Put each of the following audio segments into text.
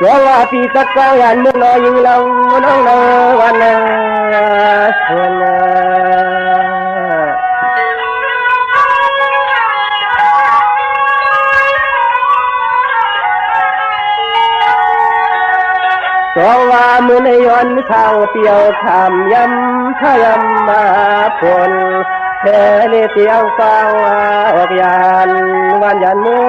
Jawa pitak kawan melayang lang nang nawana sana. Jawa munayon sang piao tham yam thayam ma pon thế tiang phang ốc yan van yan mu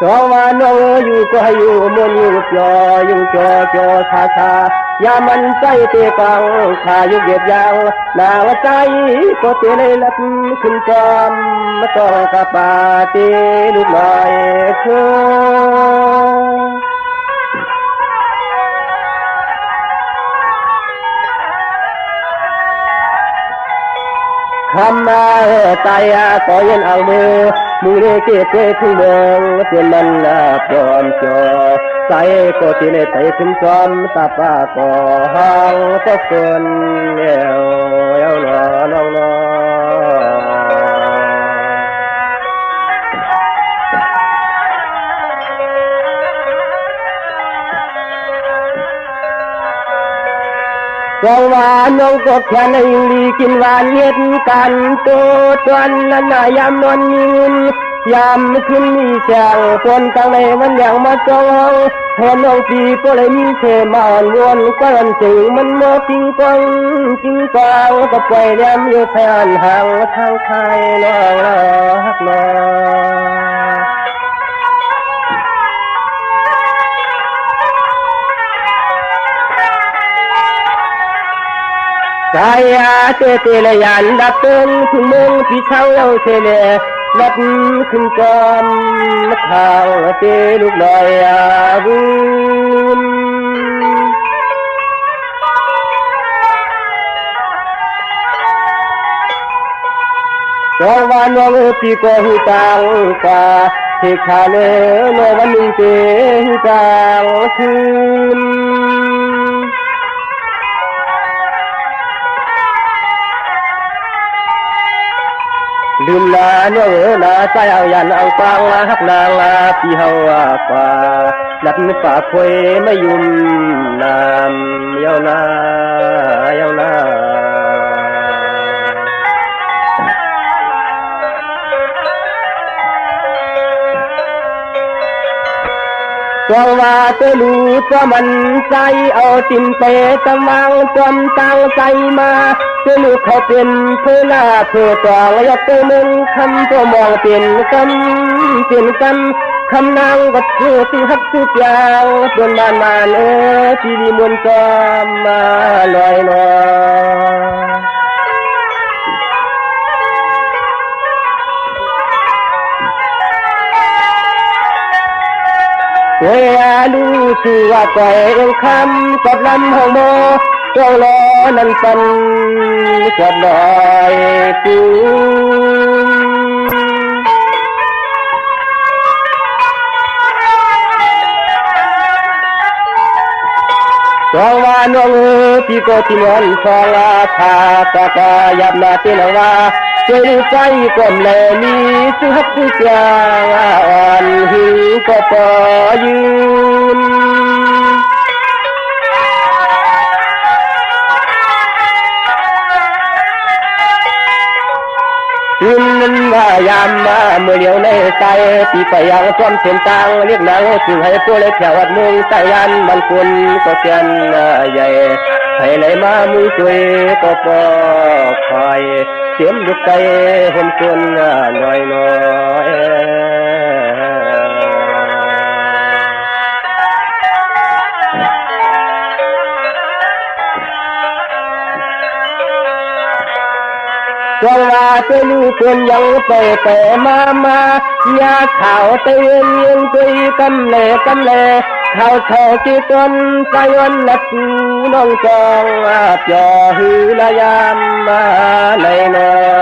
Jawa nong yu ko yu mon yu cho sa sa ya man sai te kang kha yu get yang na wa sai ko te le lat kun kam ma to ka pa te lu mai khu Kham tay có yên ao mưa lê kia quê thương đường tiền mình prom cho tay có tiền lê tay khum xóm ta pa có hang có xuân eo nó Jawaวน้องก็แค่ในลีกินหวานเย็ดกันตัวจวนนั้นยามนอนยืนยามขึ้นมีแสงปนตั้งในวันอย่างมาจองแทนน้องปีก็เลยมีเทมานวนกันจึงมันโมกิงกังกิงกางก็ปล่อยแยมอยู่แทนห่างทางไทยน้องฮักน้องSaya tetelayan datang tumung pisau yang sele lat kencam thang teluk layabun Kawan wang piko hutang ka Hikane no waning te hutang kun Đừng là nhớ là trái ao yan ao quang là hắc nàng là phi hậu qua đặt phá quê mấy yum nam yau na Quang và tê lù cho mình say ao tìm tê tâm vang tâm tăng say mà Tê lù khẩu tiền thuê là thừa tòa ya tê nâng khăm cho mong tiền căm khăm nàng vật thừa ti hấp su piang tuần bàn màn ti đi muôn cho mà loài nó quê lu su và quay yêu khăm cọp lâm hồng mô Châu lo nâng tân chợt đòi cứu Châu và nông thì có tìm ơn phong thà ta ca yạp na tên hoa chơi say quầm lệ mi sư hấp sư chàng oan hữu có có duyên Tuyên và yam mưa liều này tay thì phải yang trong thiên tang liếc nắng từ hay cô lấy theo hạt mương tay ăn bằng quân có tiền dày hay lấy má mũi tuổi có khỏi kiếm được tay hôm xuân nói Quang là tê lưu quân yang tê ma ya khảo tê yên tươi căm lệ khảo thọ chi tuân tay ân lật nông tròn cho hư la yam này nè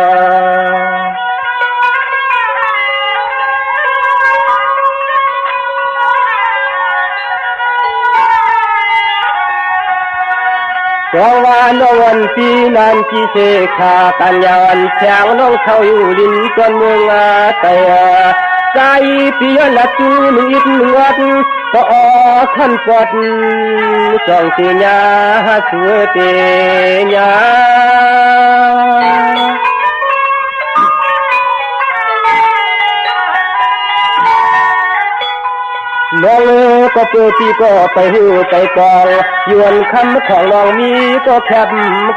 เพราะว่าน้องวันปีนั้นกี่เสขากันยานแข็งน้องเขาอยู่ดินจนเมืองแต่ใจปีละจูนอิดเลือดก็ขันปอดจองตีญาสวยเตีญาน้องก็เปิดปีก็ไปหูไปกองยวนคำของน้องมีก็แคบ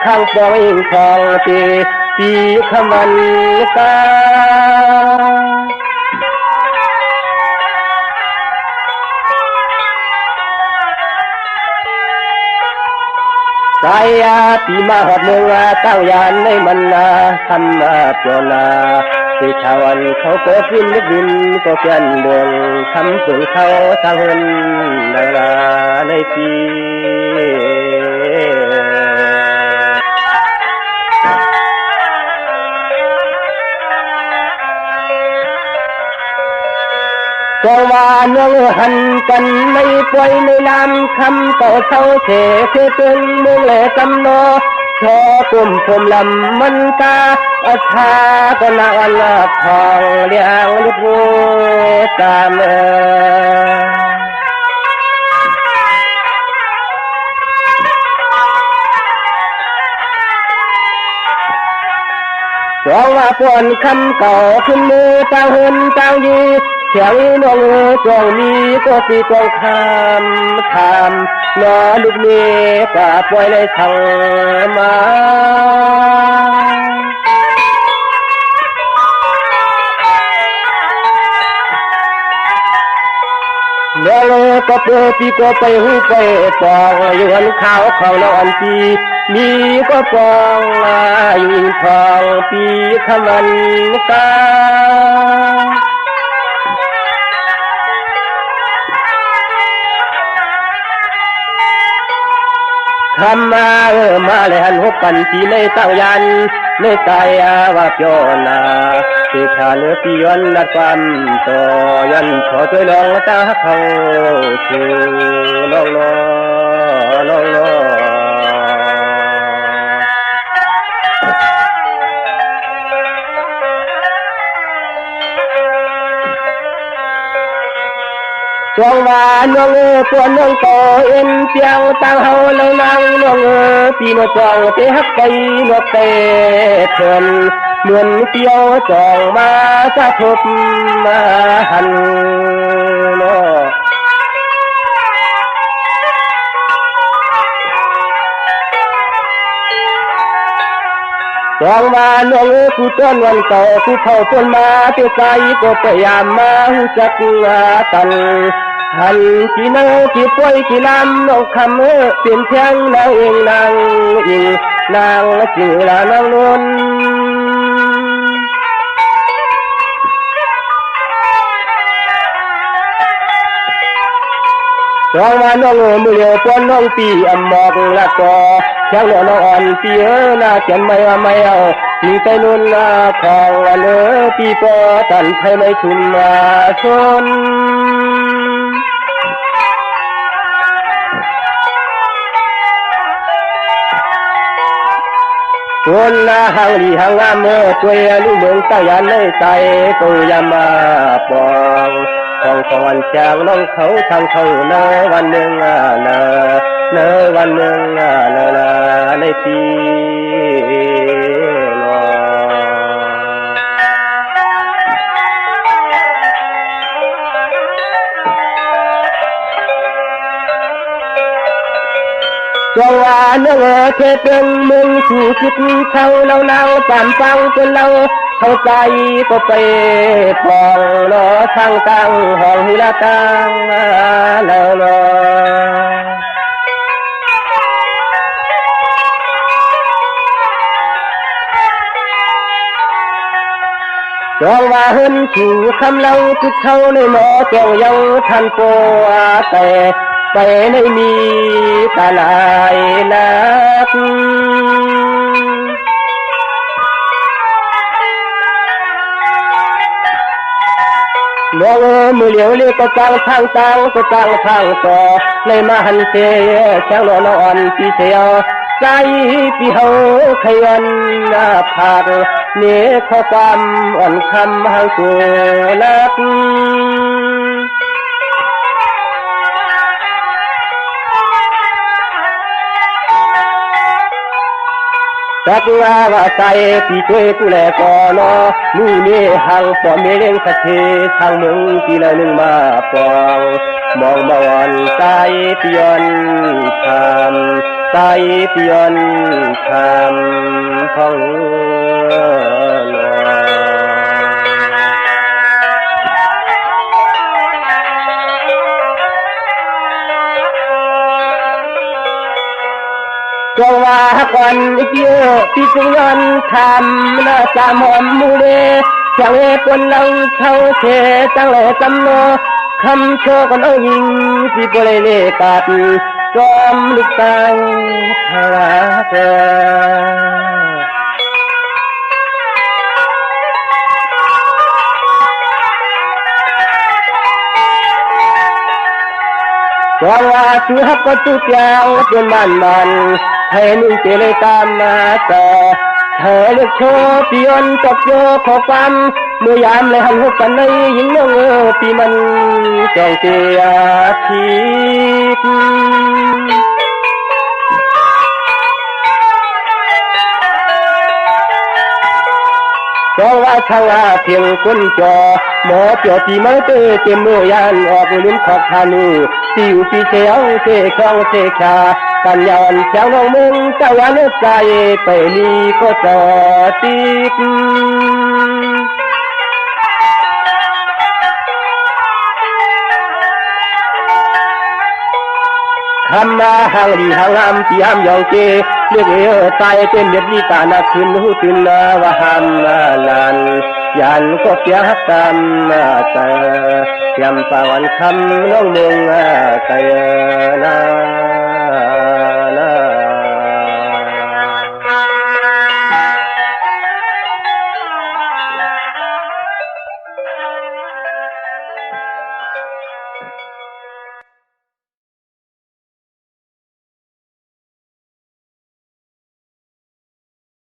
ข้างปองอิงทองปีขมันตาสายปีมาหอดเมืองเต้ายานในมันทำเปียวนาที่ชาววันเขาก็ฟินลึกดินก็เปลี่ยนดวงทำถึงเขาทางเฮินดาราในปีก็ว่าน้องหันกันไม่ปล่อยในน้ำคำต่อเศร้าเสียตึงเมืองแหลกำโนชอกลุ่มผมลำมันตาอาชาก็นาอันทองเลี้ยงลูกหูตามเพราะว่าปวนคำเก่าขึ้นมือต่างเหินต่างยีเสียงน้องจงมีก็สีจงคำล้อลูกนี้ก็ปล่อยเลยทางมาน้องก็เปิดปีก็ไปหูไปปองอยู่หันขาวของน้องปีมีก็ปองอยู่ทองปีขมันตาทำมาเลยหันหุบปันปีในตั้งยันในใจว่าเปียวนาที่ขาเนื้อปีย้อนนัดความต่อยันขอช่วยลองตาเขาคือน้องจงว่าน้องตัวน้องโตเอ็นเปียวตั้งเฮาเลยนางน้องปีนจองเตหักไปนกเตเถินเหมือนเปียวจองมาสะทบมาหันโนจองว่าน้องผู้ต้นวันเก่าผู้เฒ่าต้นมาเตี้ยใจก็พยายามมาหูจักกันหันกี่นากี่ป่วยกี่น้ำน้องคำเปลี่ยนแทงนางเองนางจือลานางนวลจองว่าน้องมือเลี้ยวป้อนน้องปีอำมอกละก็แข้งน้องอ่อนปีหน้าเขียนไม่เอาปีไปนุ่นของปีปอตันไทยไม่ชุนชนคนหางลีหางงามเมื่อช่วยลูกเมืองตั้งยันในใจตัวยามาปองของสวรรค์จางน้องเขาทางเขาเนวันหนึ่งเนวันหนึ่งในปีจงว่าเนื้อเทเป็นมึงสู่จิตเขาเราตามฟังจนเราเข้าใจก็ไปปองรอทางตั้งห้องหิละตังเราจงว่าเห็นสู่คำเราจุดเขาในหมอแก้วยังทันโปแต่ไปในมีตาลายนักน้องมือเหลียวเรียกก็ตั้งทางต่อในมหันเสช่างหล่ออ่อนปีเสียว ใจปีเฮาขยันผาดเนื้อข้อความอ่อนคำให้ตัวนักตักงาว่าใจปีช่วยกูแลก่อนมือเนี้ห่างปอมเลี้ยงสักทีทางมึงปีละหนึ่งมาปองมองบอนใจเปียนทำใจเปียนทำท้องก็ว่าก่อนเกี่ยวที่สุยนทำน่าจะหอมมูเลจังเอปนเราเท่าเชจังเลยจำโนคำโชกันเอายิงที่บริเลกัดจอมลูกตางทาราเตก็ว่าสุหักก็ตุกยาวจนมันให้นุ่งเจเลยตามมาต่อเธอเลือกโชว์ปียนตกโยขอความเมื่อยามเลยหันหุบกันในยิงน้องปีมันจองเสียทีก็ว่าทางเพียงคนจอหมอเจาะที่มาเตอเต็มเมื่อยานออกลุ้นขอบทานูสิวปีเชียวเสคองเสคากันยอนเจ้าน้องมึงเจ้าวันใจไปลีก็จอติดคำมาห่างดีห่างห้ำที่ห้ำยองเจเลือกใจเต็มเด็ดดีตาหนักขึ้นหูตื่นว่าห้ำลานยันก็เสียตามใจยำปาวันคำน้องมึงใจนา